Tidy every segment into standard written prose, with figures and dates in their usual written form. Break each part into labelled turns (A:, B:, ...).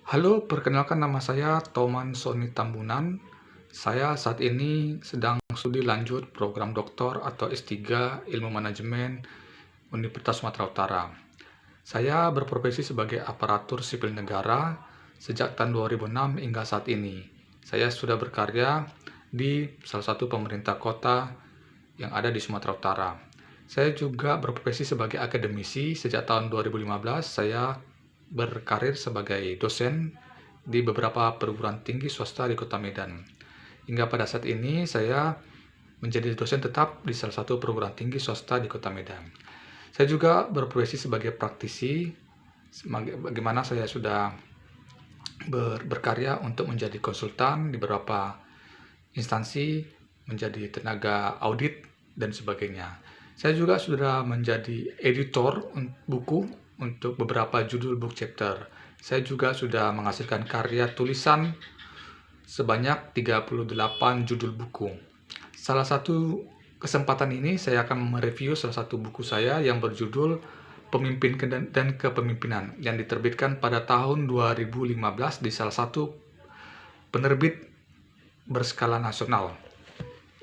A: Halo, perkenalkan nama saya Toman Soni Tambunan. Saya saat ini sedang studi lanjut program doktor atau S3 Ilmu Manajemen Universitas Sumatera Utara. Saya berprofesi sebagai aparatur sipil negara sejak tahun 2006 hingga saat ini. Saya sudah berkarya di salah satu pemerintah kota yang ada di Sumatera Utara. Saya juga berprofesi sebagai akademisi sejak tahun 2015. Saya berkarir sebagai dosen di beberapa perguruan tinggi swasta di Kota Medan. Hingga pada saat ini saya menjadi dosen tetap di salah satu perguruan tinggi swasta di Kota Medan. Saya juga berprofesi sebagai praktisi, bagaimana saya sudah berkarya untuk menjadi konsultan di beberapa instansi, menjadi tenaga audit, dan sebagainya. Saya juga sudah menjadi editor buku untuk beberapa judul book chapter. Saya juga sudah menghasilkan karya tulisan sebanyak 38 judul buku. Salah satu kesempatan ini saya akan mereview salah satu buku saya yang berjudul Pemimpin dan Kepemimpinan yang diterbitkan pada tahun 2015 di salah satu penerbit berskala nasional.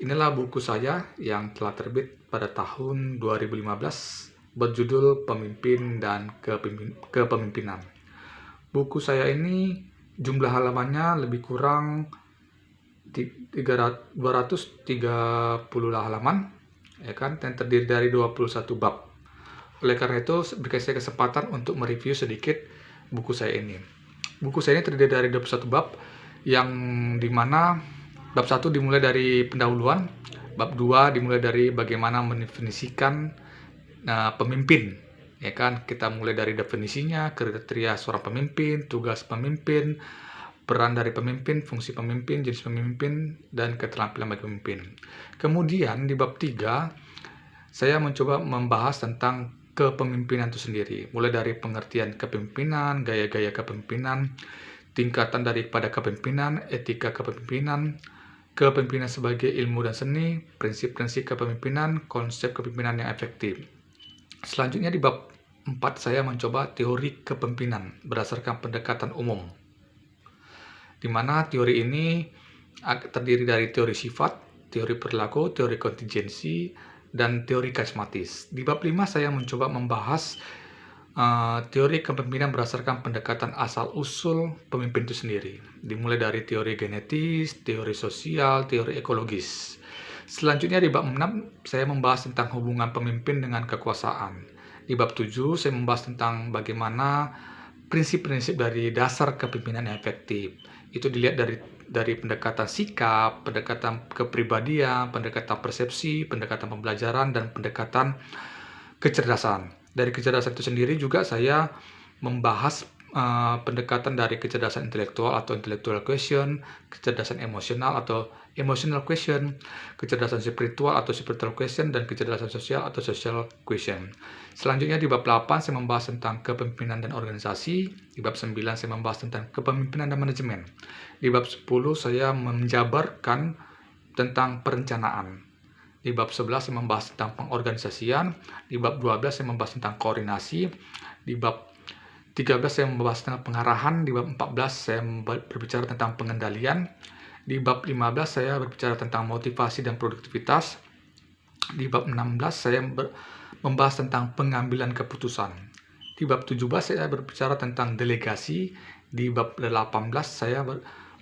A: Inilah buku saya yang telah terbit pada tahun 2015 berjudul Pemimpin dan Kepemimpinan. Buku saya ini jumlah halamannya lebih kurang 230 halaman, ya kan, dan terdiri dari 21 bab. Oleh karena itu, berikan saya kesempatan untuk mereview sedikit buku saya ini. Buku saya ini terdiri dari 21 bab, yang dimana bab 1 dimulai dari pendahuluan, bab 2 dimulai dari bagaimana mendefinisikan pemimpin. Ya kan, kita mulai dari definisinya, kriteria seorang pemimpin, tugas pemimpin, peran dari pemimpin, fungsi pemimpin, jenis pemimpin, dan keterampilan bagi pemimpin. Kemudian di bab 3, saya mencoba membahas tentang kepemimpinan itu sendiri, mulai dari pengertian kepemimpinan, gaya-gaya kepemimpinan, tingkatan daripada kepemimpinan, etika kepemimpinan, kepemimpinan sebagai ilmu dan seni, prinsip-prinsip kepemimpinan, konsep kepemimpinan yang efektif. Selanjutnya di bab 4 saya mencoba teori kepemimpinan berdasarkan pendekatan umum, di mana teori ini terdiri dari teori sifat, teori perilaku, teori kontingensi, dan teori karismatis. Di bab 5 saya mencoba membahas teori kepemimpinan berdasarkan pendekatan asal-usul pemimpin itu sendiri, dimulai dari teori genetis, teori sosial, teori ekologis. Selanjutnya di bab 6 saya membahas tentang hubungan pemimpin dengan kekuasaan. Di bab 7 saya membahas tentang bagaimana prinsip-prinsip dari dasar kepemimpinan yang efektif. Itu dilihat dari pendekatan sikap, pendekatan kepribadian, pendekatan persepsi, pendekatan pembelajaran, dan pendekatan kecerdasan. Dari kecerdasan itu sendiri juga saya membahas pendekatan dari kecerdasan intelektual atau intellectual question, kecerdasan emosional atau emotional question, kecerdasan spiritual atau spiritual question, dan kecerdasan sosial atau social question. Selanjutnya di bab 8 saya membahas tentang kepemimpinan dan organisasi, di bab 9 saya membahas tentang kepemimpinan dan manajemen. Di bab 10 saya menjabarkan tentang perencanaan. Di bab 11 saya membahas tentang pengorganisasian, di bab 12 saya membahas tentang koordinasi, di bab 13 saya membahas tentang pengarahan, di bab 14 saya berbicara tentang pengendalian, di bab 15 saya berbicara tentang motivasi dan produktivitas, di bab 16 saya membahas tentang pengambilan keputusan, di bab 17 saya berbicara tentang delegasi, di bab 18 saya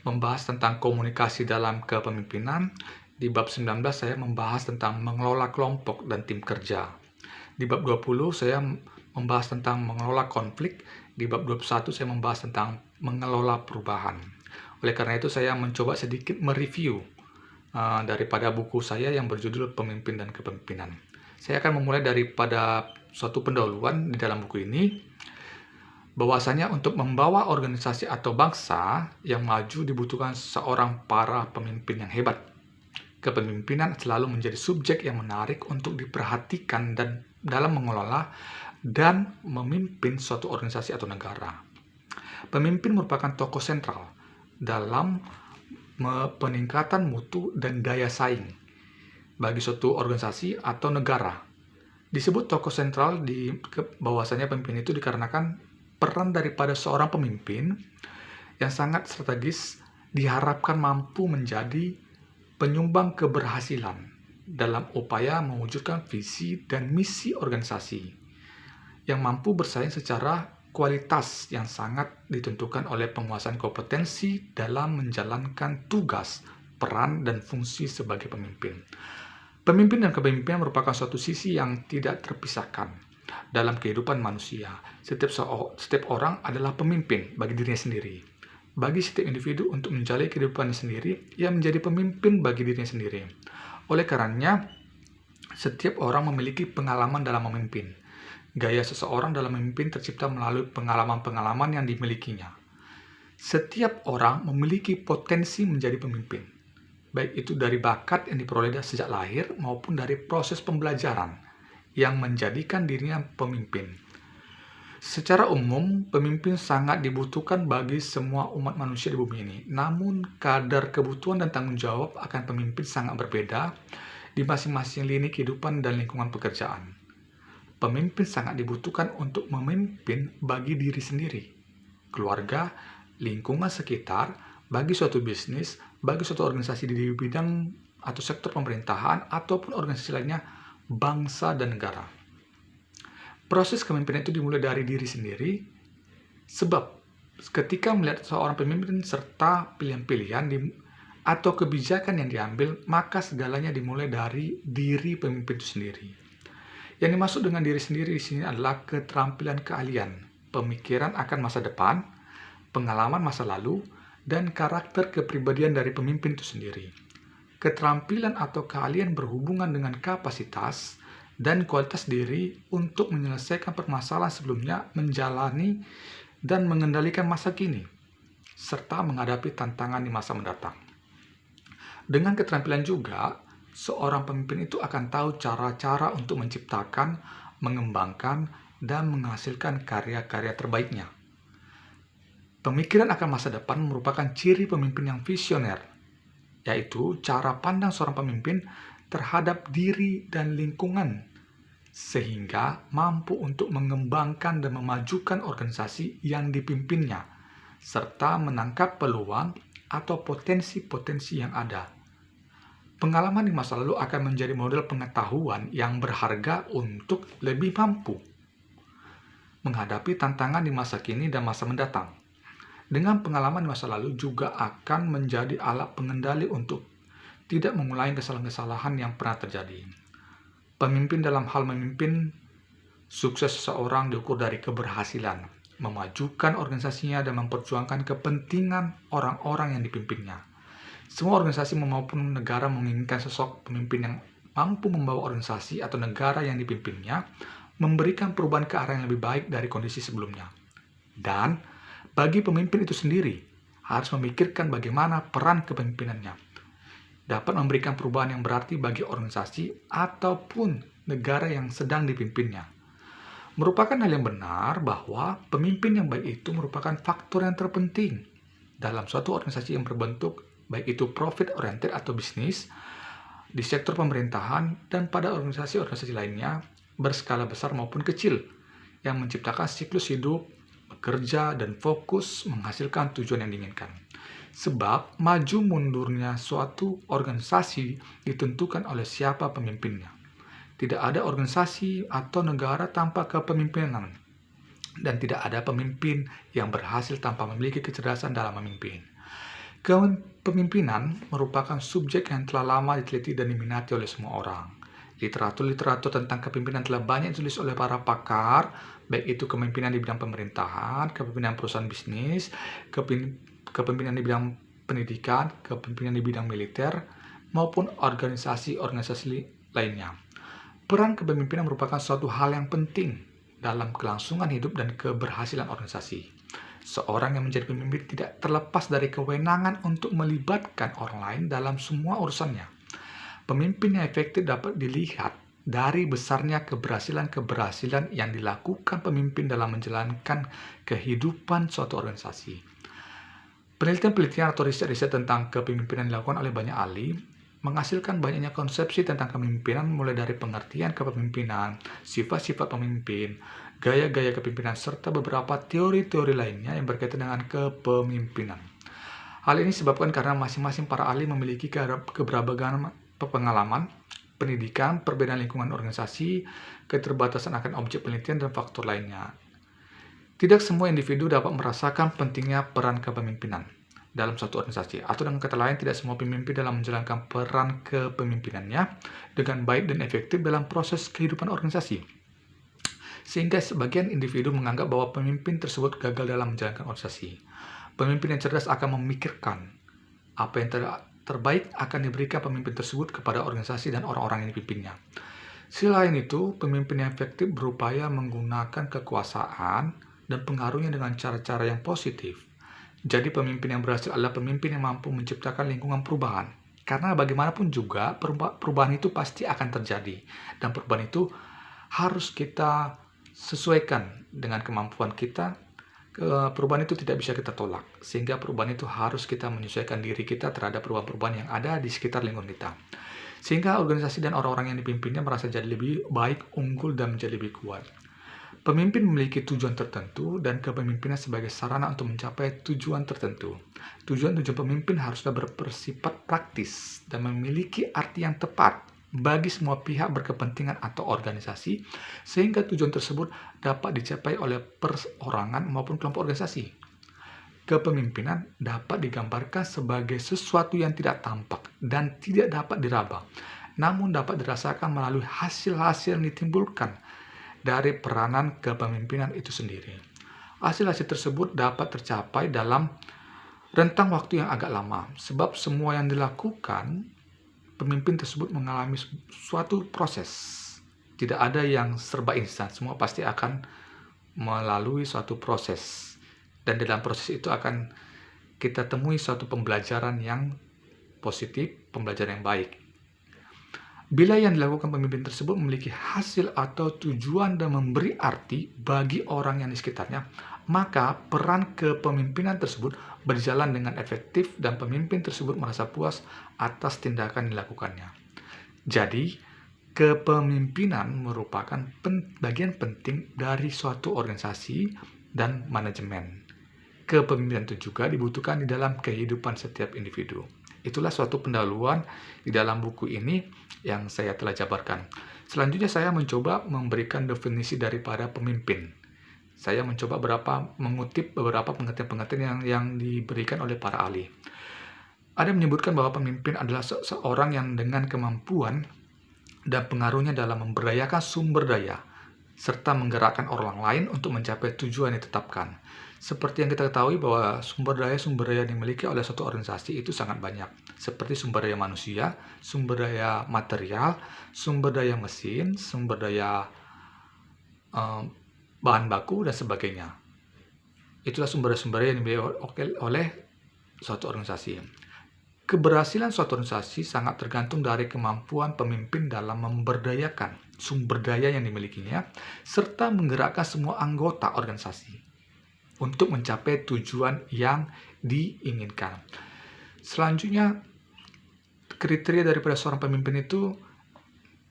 A: membahas tentang komunikasi dalam kepemimpinan, di bab 19 saya membahas tentang mengelola kelompok dan tim kerja. Di bab 20 saya membahas tentang mengelola konflik. Di bab 21 saya membahas tentang mengelola perubahan. Oleh karena itu saya mencoba sedikit mereview daripada buku saya yang berjudul Pemimpin dan Kepemimpinan. Saya akan memulai daripada suatu pendahuluan di dalam buku ini, bahwasanya untuk membawa organisasi atau bangsa yang maju dibutuhkan seorang para pemimpin yang hebat. Kepemimpinan selalu menjadi subjek yang menarik untuk diperhatikan dan dalam mengelola dan memimpin suatu organisasi atau negara. Pemimpin merupakan tokoh sentral dalam peningkatan mutu dan daya saing bagi suatu organisasi atau negara. Disebut tokoh sentral bahwasanya pemimpin itu dikarenakan peran daripada seorang pemimpin yang sangat strategis diharapkan mampu menjadi penyumbang keberhasilan dalam upaya mewujudkan visi dan misi organisasi yang mampu bersaing secara kualitas yang sangat ditentukan oleh penguasaan kompetensi dalam menjalankan tugas, peran, dan fungsi sebagai pemimpin. Pemimpin dan kepemimpinan merupakan suatu sisi yang tidak terpisahkan dalam kehidupan manusia. Setiap orang adalah pemimpin bagi dirinya sendiri. Bagi setiap individu untuk menjalani kehidupannya sendiri, ia menjadi pemimpin bagi dirinya sendiri. Oleh karenanya, setiap orang memiliki pengalaman dalam memimpin. Gaya seseorang dalam memimpin tercipta melalui pengalaman-pengalaman yang dimilikinya. Setiap orang memiliki potensi menjadi pemimpin, baik itu dari bakat yang diperoleh sejak lahir maupun dari proses pembelajaran yang menjadikan dirinya pemimpin. Secara umum, pemimpin sangat dibutuhkan bagi semua umat manusia di bumi ini. Namun, kadar kebutuhan dan tanggung jawab akan pemimpin sangat berbeda di masing-masing lini kehidupan dan lingkungan pekerjaan. Pemimpin sangat dibutuhkan untuk memimpin bagi diri sendiri, keluarga, lingkungan sekitar, bagi suatu bisnis, bagi suatu organisasi di bidang atau sektor pemerintahan, ataupun organisasi lainnya, bangsa dan negara. Proses kepemimpinan itu dimulai dari diri sendiri, sebab ketika melihat seorang pemimpin serta pilihan-pilihan atau kebijakan yang diambil, maka segalanya dimulai dari diri pemimpin itu sendiri. Yang dimaksud dengan diri sendiri di sini adalah keterampilan keahlian, pemikiran akan masa depan, pengalaman masa lalu, dan karakter kepribadian dari pemimpin itu sendiri. Keterampilan atau keahlian berhubungan dengan kapasitas dan kualitas diri untuk menyelesaikan permasalahan sebelumnya, menjalani dan mengendalikan masa kini, serta menghadapi tantangan di masa mendatang. Dengan keterampilan juga, seorang pemimpin itu akan tahu cara-cara untuk menciptakan, mengembangkan, dan menghasilkan karya-karya terbaiknya. Pemikiran akan masa depan merupakan ciri pemimpin yang visioner, yaitu cara pandang seorang pemimpin terhadap diri dan lingkungan, sehingga mampu untuk mengembangkan dan memajukan organisasi yang dipimpinnya, serta menangkap peluang atau potensi-potensi yang ada. Pengalaman di masa lalu akan menjadi model pengetahuan yang berharga untuk lebih mampu menghadapi tantangan di masa kini dan masa mendatang. Dengan pengalaman di masa lalu juga akan menjadi alat pengendali untuk tidak mengulangi kesalahan-kesalahan yang pernah terjadi. Pemimpin dalam hal memimpin, sukses seseorang diukur dari keberhasilan, memajukan organisasinya dan memperjuangkan kepentingan orang-orang yang dipimpinnya. Semua organisasi maupun negara menginginkan sosok pemimpin yang mampu membawa organisasi atau negara yang dipimpinnya memberikan perubahan ke arah yang lebih baik dari kondisi sebelumnya. Dan bagi pemimpin itu sendiri harus memikirkan bagaimana peran kepemimpinannya dapat memberikan perubahan yang berarti bagi organisasi ataupun negara yang sedang dipimpinnya. Merupakan hal yang benar bahwa pemimpin yang baik itu merupakan faktor yang terpenting dalam suatu organisasi yang berbentuk baik itu profit oriented atau bisnis, di sektor pemerintahan, dan pada organisasi-organisasi lainnya berskala besar maupun kecil yang menciptakan siklus hidup, bekerja, dan fokus menghasilkan tujuan yang diinginkan. Sebab maju mundurnya suatu organisasi ditentukan oleh siapa pemimpinnya. Tidak ada organisasi atau negara tanpa kepemimpinan, dan tidak ada pemimpin yang berhasil tanpa memiliki kecerdasan dalam memimpin. Kepemimpinan merupakan subjek yang telah lama diteliti dan diminati oleh semua orang. Literatur-literatur tentang kepemimpinan telah banyak ditulis oleh para pakar, baik itu kepemimpinan di bidang pemerintahan, kepemimpinan perusahaan bisnis, kepemimpinan di bidang pendidikan, kepemimpinan di bidang militer, maupun organisasi-organisasi lainnya. Peran kepemimpinan merupakan suatu hal yang penting dalam kelangsungan hidup dan keberhasilan organisasi. Seorang yang menjadi pemimpin tidak terlepas dari kewenangan untuk melibatkan orang lain dalam semua urusannya. Pemimpin yang efektif dapat dilihat dari besarnya keberhasilan-keberhasilan yang dilakukan pemimpin dalam menjalankan kehidupan suatu organisasi. Penelitian-penelitian atau riset-riset tentang kepemimpinan dilakukan oleh banyak ahli, menghasilkan banyaknya konsepsi tentang kepemimpinan mulai dari pengertian kepemimpinan, sifat-sifat pemimpin, gaya-gaya kepemimpinan, serta beberapa teori-teori lainnya yang berkaitan dengan kepemimpinan. Hal ini disebabkan karena masing-masing para ahli memiliki keberagaman pengalaman, pendidikan, perbedaan lingkungan organisasi, keterbatasan akan objek penelitian, dan faktor lainnya. Tidak semua individu dapat merasakan pentingnya peran kepemimpinan dalam suatu organisasi, atau dengan kata lain, tidak semua pemimpin dalam menjalankan peran kepemimpinannya dengan baik dan efektif dalam proses kehidupan organisasi. Sehingga sebagian individu menganggap bahwa pemimpin tersebut gagal dalam menjalankan organisasi. Pemimpin yang cerdas akan memikirkan apa yang terbaik akan diberikan pemimpin tersebut kepada organisasi dan orang-orang yang dipimpinnya. Selain itu, pemimpin yang efektif berupaya menggunakan kekuasaan dan pengaruhnya dengan cara-cara yang positif. Jadi pemimpin yang berhasil adalah pemimpin yang mampu menciptakan lingkungan perubahan. Karena bagaimanapun juga perubahan itu pasti akan terjadi. Dan perubahan itu harus kita sesuaikan dengan kemampuan kita. Perubahan itu tidak bisa kita tolak, sehingga perubahan itu harus kita menyesuaikan diri kita terhadap perubahan-perubahan yang ada di sekitar lingkungan kita, sehingga organisasi dan orang-orang yang dipimpinnya merasa jadi lebih baik, unggul, dan menjadi lebih kuat. Pemimpin memiliki tujuan tertentu dan kepemimpinan sebagai sarana untuk mencapai tujuan tertentu. Tujuan-tujuan pemimpin haruslah bersifat praktis dan memiliki arti yang tepat bagi semua pihak berkepentingan atau organisasi, sehingga tujuan tersebut dapat dicapai oleh perorangan maupun kelompok organisasi. Kepemimpinan dapat digambarkan sebagai sesuatu yang tidak tampak dan tidak dapat diraba, namun dapat dirasakan melalui hasil-hasil yang ditimbulkan dari peranan kepemimpinan itu sendiri. Hasil-hasil tersebut dapat tercapai dalam rentang waktu yang agak lama, sebab semua yang dilakukan pemimpin tersebut mengalami suatu proses. Tidak ada yang serba instan, semua pasti akan melalui suatu proses. Dan dalam proses itu akan kita temui suatu pembelajaran yang positif, pembelajaran yang baik. Bila yang dilakukan pemimpin tersebut memiliki hasil atau tujuan dan memberi arti bagi orang yang di sekitarnya, maka peran kepemimpinan tersebut berjalan dengan efektif dan pemimpin tersebut merasa puas atas tindakan yang dilakukannya. Jadi, kepemimpinan merupakan bagian penting dari suatu organisasi dan manajemen. Kepemimpinan itu juga dibutuhkan di dalam kehidupan setiap individu. Itulah suatu pendahuluan di dalam buku ini yang saya telah jabarkan. Selanjutnya saya mencoba memberikan definisi daripada pemimpin. Saya mencoba mengutip beberapa pengertian-pengertian yang diberikan oleh para ahli. Ada menyebutkan bahwa pemimpin adalah seorang yang dengan kemampuan dan pengaruhnya dalam memberdayakan sumber daya, serta menggerakkan orang lain untuk mencapai tujuan yang ditetapkan. Seperti yang kita ketahui bahwa sumber daya yang dimiliki oleh suatu organisasi itu sangat banyak. Seperti sumber daya manusia, sumber daya material, sumber daya mesin, sumber daya bahan baku, dan sebagainya. Itulah sumber-sumber yang dimiliki oleh suatu organisasi. Keberhasilan suatu organisasi sangat tergantung dari kemampuan pemimpin dalam memberdayakan sumber daya yang dimilikinya, serta menggerakkan semua anggota organisasi untuk mencapai tujuan yang diinginkan. Selanjutnya, kriteria daripada seorang pemimpin itu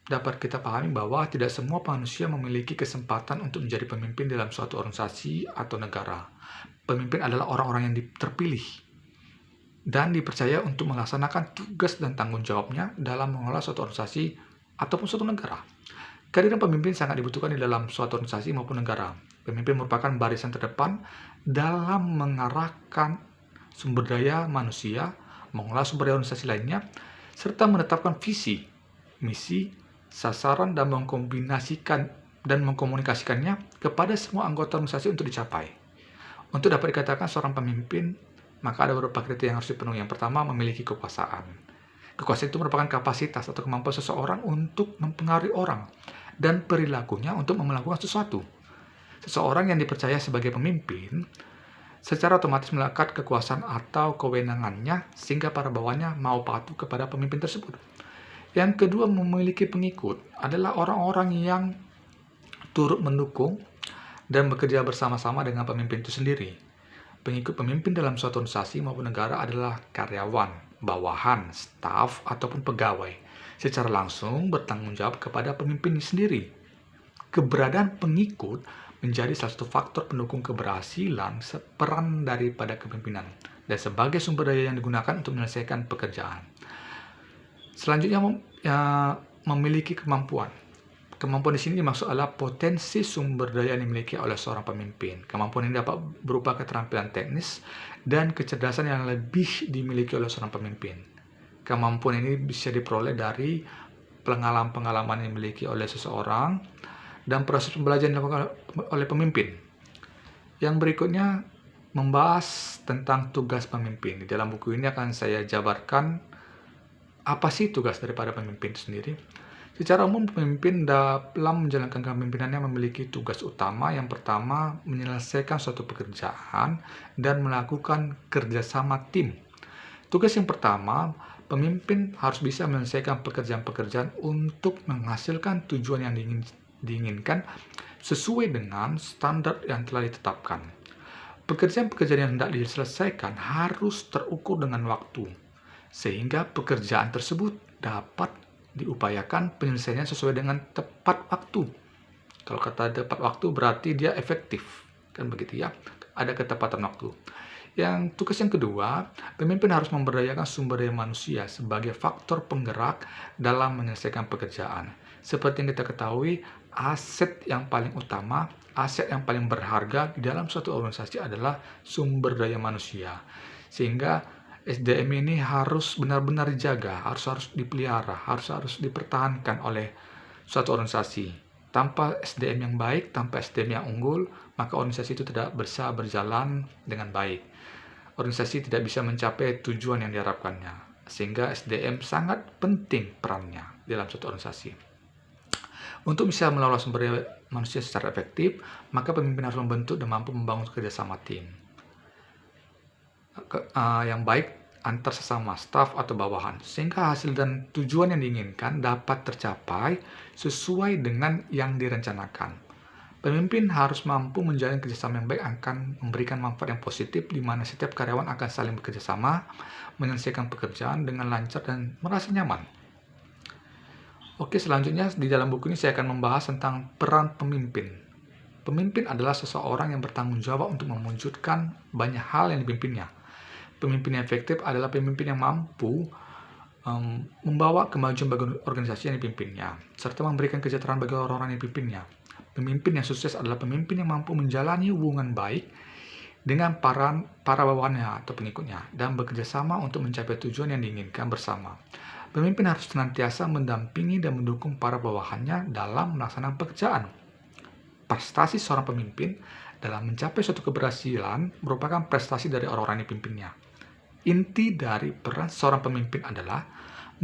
A: dapat kita pahami bahwa tidak semua manusia memiliki kesempatan untuk menjadi pemimpin dalam suatu organisasi atau negara. Pemimpin adalah orang-orang yang terpilih dan dipercaya untuk melaksanakan tugas dan tanggung jawabnya dalam mengelola suatu organisasi ataupun suatu negara. Kehadiran pemimpin sangat dibutuhkan di dalam suatu organisasi maupun negara. Pemimpin merupakan barisan terdepan dalam mengarahkan sumber daya manusia, mengelola sumber daya organisasi lainnya, serta menetapkan visi, misi, sasaran, dan mengkomunikasikannya kepada semua anggota organisasi untuk dicapai. Untuk dapat dikatakan seorang pemimpin, maka ada beberapa kriteria yang harus dipenuhi. Yang pertama, memiliki kekuasaan. Kekuasaan itu merupakan kapasitas atau kemampuan seseorang untuk mempengaruhi orang dan perilakunya untuk melakukan sesuatu. Seseorang yang dipercaya sebagai pemimpin secara otomatis melekat kekuasaan atau kewenangannya sehingga para bawahannya mau patuh kepada pemimpin tersebut. Yang kedua, memiliki pengikut adalah orang-orang yang turut mendukung dan bekerja bersama-sama dengan pemimpin itu sendiri. Pengikut pemimpin dalam suatu organisasi maupun negara adalah karyawan, bawahan, staf, ataupun pegawai. Secara langsung bertanggung jawab kepada pemimpin sendiri. Keberadaan pengikut menjadi salah satu faktor pendukung keberhasilan peran daripada kepemimpinan dan sebagai sumber daya yang digunakan untuk menyelesaikan pekerjaan. Selanjutnya, memiliki kemampuan. Kemampuan di sini dimaksud adalah potensi sumber daya yang dimiliki oleh seorang pemimpin. Kemampuan ini dapat berupa keterampilan teknis dan kecerdasan yang lebih dimiliki oleh seorang pemimpin. Kemampuan ini bisa diperoleh dari pengalaman-pengalaman yang dimiliki oleh seseorang dan proses pembelajaran yang dilakukan oleh pemimpin. Yang berikutnya membahas tentang tugas pemimpin. Di dalam buku ini akan saya jabarkan apa sih tugas daripada pemimpin sendiri. Secara umum, pemimpin dalam menjalankan kepemimpinannya memiliki tugas utama. Yang pertama, menyelesaikan suatu pekerjaan dan melakukan kerjasama tim. Tugas yang pertama, pemimpin harus bisa menyelesaikan pekerjaan-pekerjaan untuk menghasilkan tujuan yang diinginkan sesuai dengan standar yang telah ditetapkan. Pekerjaan-pekerjaan yang hendak diselesaikan harus terukur dengan waktu, sehingga pekerjaan tersebut dapat diupayakan penyelesaiannya sesuai dengan tepat waktu. Kalau kata tepat waktu berarti dia efektif, kan begitu ya, ada ketepatan waktu. Yang tugas yang kedua, pemimpin harus memberdayakan sumber daya manusia sebagai faktor penggerak dalam menyelesaikan pekerjaan. Seperti yang kita ketahui, aset yang paling utama, aset yang paling berharga di dalam suatu organisasi adalah sumber daya manusia. Sehingga SDM ini harus benar-benar dijaga, harus dipelihara, harus dipertahankan oleh suatu organisasi. Tanpa SDM yang baik, tanpa SDM yang unggul, maka organisasi itu tidak bisa berjalan dengan baik. Organisasi tidak bisa mencapai tujuan yang diharapkannya. Sehingga SDM sangat penting perannya dalam suatu organisasi. Untuk bisa mengelola sumber daya manusia secara efektif, maka pemimpin harus membentuk dan mampu membangun kerjasama tim yang baik antar sesama staf atau bawahan, sehingga hasil dan tujuan yang diinginkan dapat tercapai sesuai dengan yang direncanakan. Pemimpin harus mampu menjalin kerjasama yang baik akan memberikan manfaat yang positif, di mana setiap karyawan akan saling bekerjasama, menyelesaikan pekerjaan dengan lancar dan merasa nyaman. Oke, selanjutnya di dalam buku ini saya akan membahas tentang peran pemimpin. Pemimpin adalah seseorang yang bertanggung jawab untuk mewujudkan banyak hal yang dipimpinnya. Pemimpin yang efektif adalah pemimpin yang mampu membawa kemajuan bagi organisasi yang dipimpinnya, serta memberikan kesejahteraan bagi orang-orang yang dipimpinnya. Pemimpin yang sukses adalah pemimpin yang mampu menjalani hubungan baik dengan para bawahannya atau pengikutnya, dan bekerja sama untuk mencapai tujuan yang diinginkan bersama. Pemimpin harus senantiasa mendampingi dan mendukung para bawahannya dalam melaksanakan pekerjaan. Prestasi seorang pemimpin dalam mencapai suatu keberhasilan merupakan prestasi dari orang-orang yang dipimpinnya. Inti dari peran seorang pemimpin adalah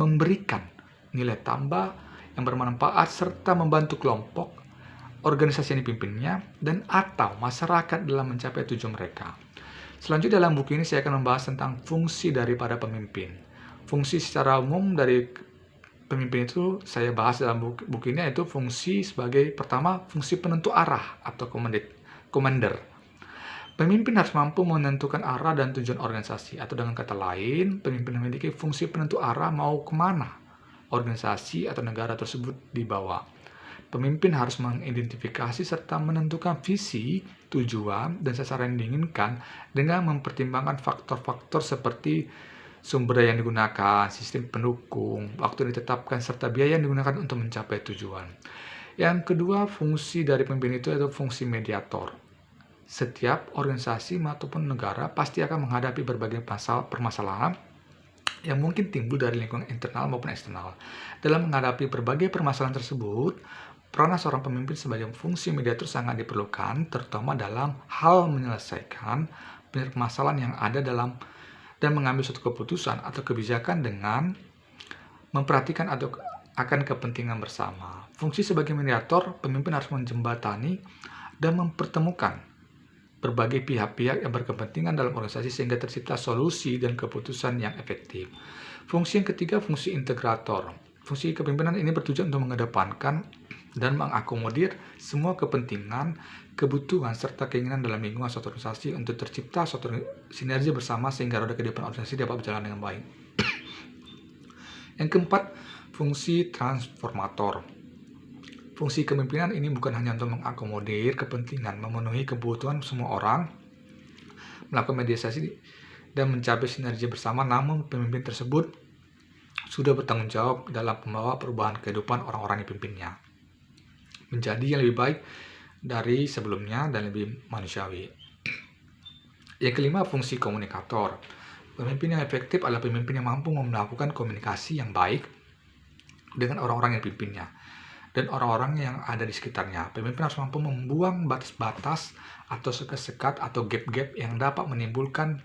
A: memberikan nilai tambah yang bermanfaat serta membantu kelompok, organisasi yang dipimpinnya, dan atau masyarakat dalam mencapai tujuan mereka. Selanjutnya dalam buku ini saya akan membahas tentang fungsi daripada pemimpin. Fungsi secara umum dari pemimpin itu saya bahas dalam buku ini, yaitu fungsi sebagai pertama, fungsi penentu arah atau commander. Pemimpin harus mampu menentukan arah dan tujuan organisasi, atau dengan kata lain, pemimpin memiliki fungsi penentu arah mau kemana organisasi atau negara tersebut dibawa. Pemimpin harus mengidentifikasi serta menentukan visi, tujuan, dan sasaran yang diinginkan dengan mempertimbangkan faktor-faktor seperti sumber daya yang digunakan, sistem pendukung, waktu yang ditetapkan, serta biaya yang digunakan untuk mencapai tujuan. Yang kedua, fungsi dari pemimpin itu adalah fungsi mediator. Setiap organisasi maupun negara pasti akan menghadapi berbagai permasalahan yang mungkin timbul dari lingkungan internal maupun eksternal. Dalam menghadapi berbagai permasalahan tersebut, peran seorang pemimpin sebagai fungsi mediator sangat diperlukan, terutama dalam hal menyelesaikan permasalahan yang ada dalam dan mengambil suatu keputusan atau kebijakan dengan memperhatikan atau akan kepentingan bersama. Fungsi sebagai mediator, pemimpin harus menjembatani dan mempertemukan berbagai pihak-pihak yang berkepentingan dalam organisasi sehingga tercipta solusi dan keputusan yang efektif. Fungsi yang ketiga, fungsi integrator. Fungsi kepemimpinan ini bertujuan untuk mengedepankan dan mengakomodir semua kepentingan, kebutuhan, serta keinginan dalam lingkungan suatu organisasi untuk tercipta suatu sinergi bersama sehingga roda kehidupan organisasi dapat berjalan dengan baik. Yang keempat, fungsi transformator. Fungsi kepemimpinan ini bukan hanya untuk mengakomodir kepentingan, memenuhi kebutuhan semua orang, melakukan mediasi dan mencapai sinergi bersama, namun pemimpin tersebut sudah bertanggung jawab dalam membawa perubahan kehidupan orang-orang yang dipimpinnya menjadi yang lebih baik dari sebelumnya dan lebih manusiawi. Yang kelima, fungsi komunikator. Pemimpin yang efektif adalah pemimpin yang mampu melakukan komunikasi yang baik dengan orang-orang yang dipimpinnya dan orang-orang yang ada di sekitarnya. Pemimpin harus mampu membuang batas-batas atau sekat-sekat atau gap-gap yang dapat menimbulkan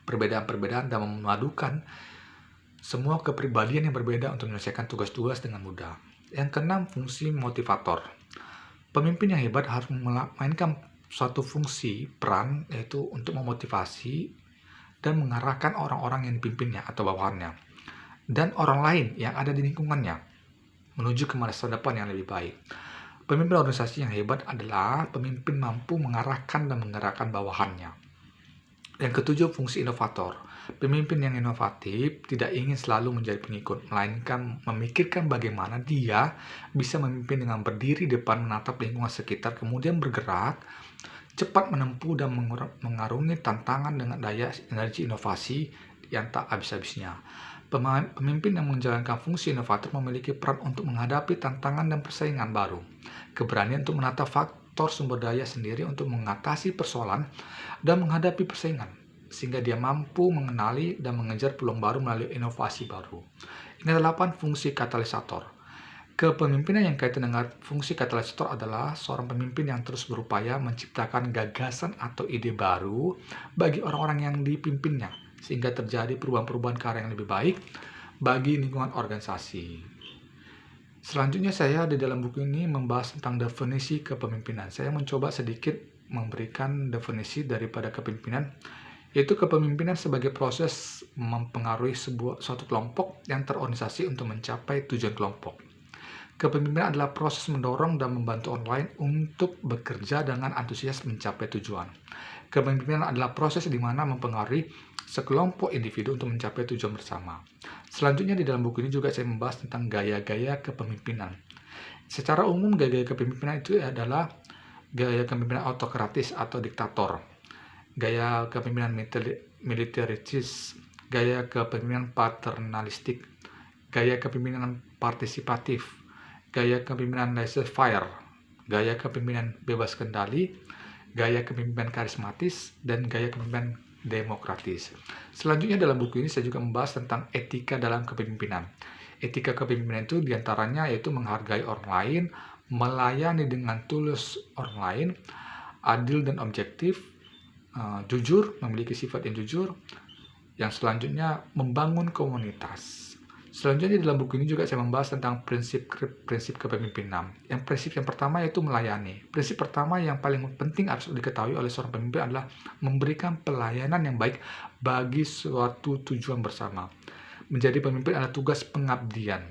A: perbedaan-perbedaan dan memadukan semua kepribadian yang berbeda untuk menyelesaikan tugas-tugas dengan mudah. Yang keenam, fungsi motivator. Pemimpin yang hebat harus memainkan suatu fungsi peran, yaitu untuk memotivasi dan mengarahkan orang-orang yang dipimpinnya atau bawahannya dan orang lain yang ada di lingkungannya menuju ke masa depan yang lebih baik. Pemimpin organisasi yang hebat adalah pemimpin mampu mengarahkan dan menggerakkan bawahannya. Yang ketujuh, fungsi inovator. Pemimpin yang inovatif tidak ingin selalu menjadi pengikut, melainkan memikirkan bagaimana dia bisa memimpin dengan berdiri depan menatap lingkungan sekitar, kemudian bergerak, cepat menempuh dan mengarungi tantangan dengan daya energi inovasi yang tak habis-habisnya. Pemimpin yang menjalankan fungsi inovator memiliki peran untuk menghadapi tantangan dan persaingan baru, keberanian untuk menata faktor sumber daya sendiri untuk mengatasi persoalan dan menghadapi persaingan, sehingga dia mampu mengenali dan mengejar peluang baru melalui inovasi baru. Ini adalah 8 fungsi katalisator. Kepemimpinan yang kaitan dengan fungsi katalisator adalah seorang pemimpin yang terus berupaya menciptakan gagasan atau ide baru bagi orang-orang yang dipimpinnya, sehingga terjadi perubahan-perubahan ke arah yang lebih baik bagi lingkungan organisasi. Selanjutnya saya di dalam buku ini membahas tentang definisi kepemimpinan. Saya mencoba sedikit memberikan definisi daripada kepemimpinan, yaitu kepemimpinan sebagai proses mempengaruhi suatu kelompok yang terorganisasi untuk mencapai tujuan kelompok. Kepemimpinan adalah proses mendorong dan membantu orang lain untuk bekerja dengan antusias mencapai tujuan. Kepemimpinan adalah proses di mana mempengaruhi sekelompok individu untuk mencapai tujuan bersama. Selanjutnya di dalam buku ini juga saya membahas tentang gaya-gaya kepemimpinan. Secara umum gaya-gaya kepemimpinan itu adalah gaya kepemimpinan autokratis atau diktator, gaya kepemimpinan militeristis, gaya kepemimpinan paternalistik, gaya kepemimpinan partisipatif, gaya kepemimpinan laissez-faire, gaya kepemimpinan bebas kendali, gaya kepemimpinan karismatis, dan gaya kepemimpinan demokratis. Selanjutnya dalam buku ini saya juga membahas tentang etika dalam kepemimpinan. Etika kepemimpinan itu diantaranya yaitu menghargai orang lain, melayani dengan tulus orang lain, adil dan objektif, jujur, memiliki sifat yang jujur. Yang selanjutnya membangun komunitas. Selanjutnya di dalam buku ini juga saya membahas tentang prinsip kepemimpinan. Prinsip yang pertama yaitu melayani. Prinsip pertama yang paling penting harus diketahui oleh seorang pemimpin adalah memberikan pelayanan yang baik bagi suatu tujuan bersama. Menjadi pemimpin adalah tugas pengabdian.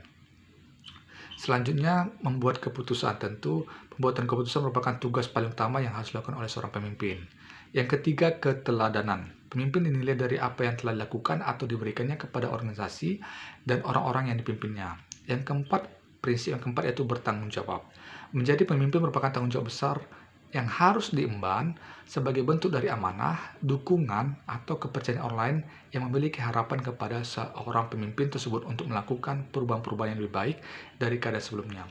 A: Selanjutnya membuat keputusan. Tentu pembuatan keputusan merupakan tugas paling utama yang harus dilakukan oleh seorang pemimpin. Yang ketiga, keteladanan. Pemimpin dinilai dari apa yang telah dilakukan atau diberikannya kepada organisasi dan orang-orang yang dipimpinnya. Yang keempat, prinsip yang keempat yaitu bertanggung jawab. Menjadi pemimpin merupakan tanggung jawab besar yang harus diemban sebagai bentuk dari amanah, dukungan, atau kepercayaan orang lain yang memiliki harapan kepada seorang pemimpin tersebut untuk melakukan perubahan-perubahan yang lebih baik dari keadaan sebelumnya.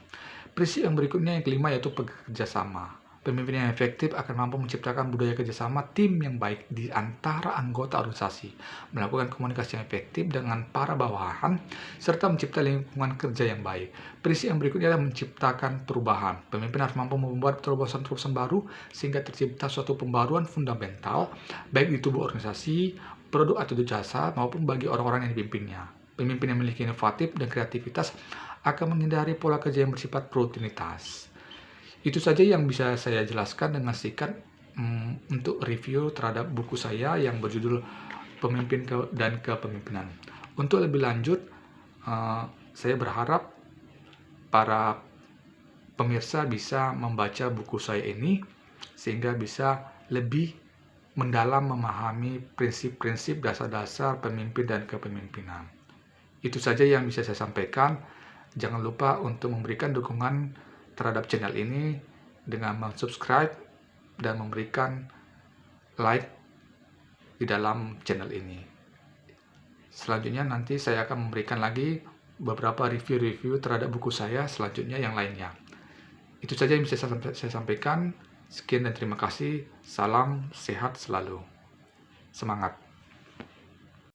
A: Prinsip yang berikutnya yang kelima yaitu kerjasama. Pemimpin yang efektif akan mampu menciptakan budaya kerjasama tim yang baik di antara anggota organisasi, melakukan komunikasi yang efektif dengan para bawahan, serta menciptakan lingkungan kerja yang baik. Prinsip yang berikutnya adalah menciptakan perubahan. Pemimpin harus mampu membuat terobosan-terobosan baru sehingga tercipta suatu pembaruan fundamental, baik di tubuh organisasi, produk atau jasa, maupun bagi orang-orang yang dipimpinnya. Pemimpin yang memiliki inovatif dan kreativitas akan menghindari pola kerja yang bersifat rutinitas. Itu saja yang bisa saya jelaskan dengan singkat untuk review terhadap buku saya yang berjudul Pemimpin dan Kepemimpinan. Untuk lebih lanjut, saya berharap para pemirsa bisa membaca buku saya ini sehingga bisa lebih mendalam memahami prinsip-prinsip dasar-dasar pemimpin dan kepemimpinan. Itu saja yang bisa saya sampaikan. Jangan lupa untuk memberikan dukungan terhadap channel ini dengan subscribe dan memberikan like di dalam channel ini. Selanjutnya nanti saya akan memberikan lagi beberapa review-review terhadap buku saya selanjutnya yang lainnya. Itu saja yang bisa saya sampaikan. Sekian dan terima kasih. Salam sehat selalu. Semangat.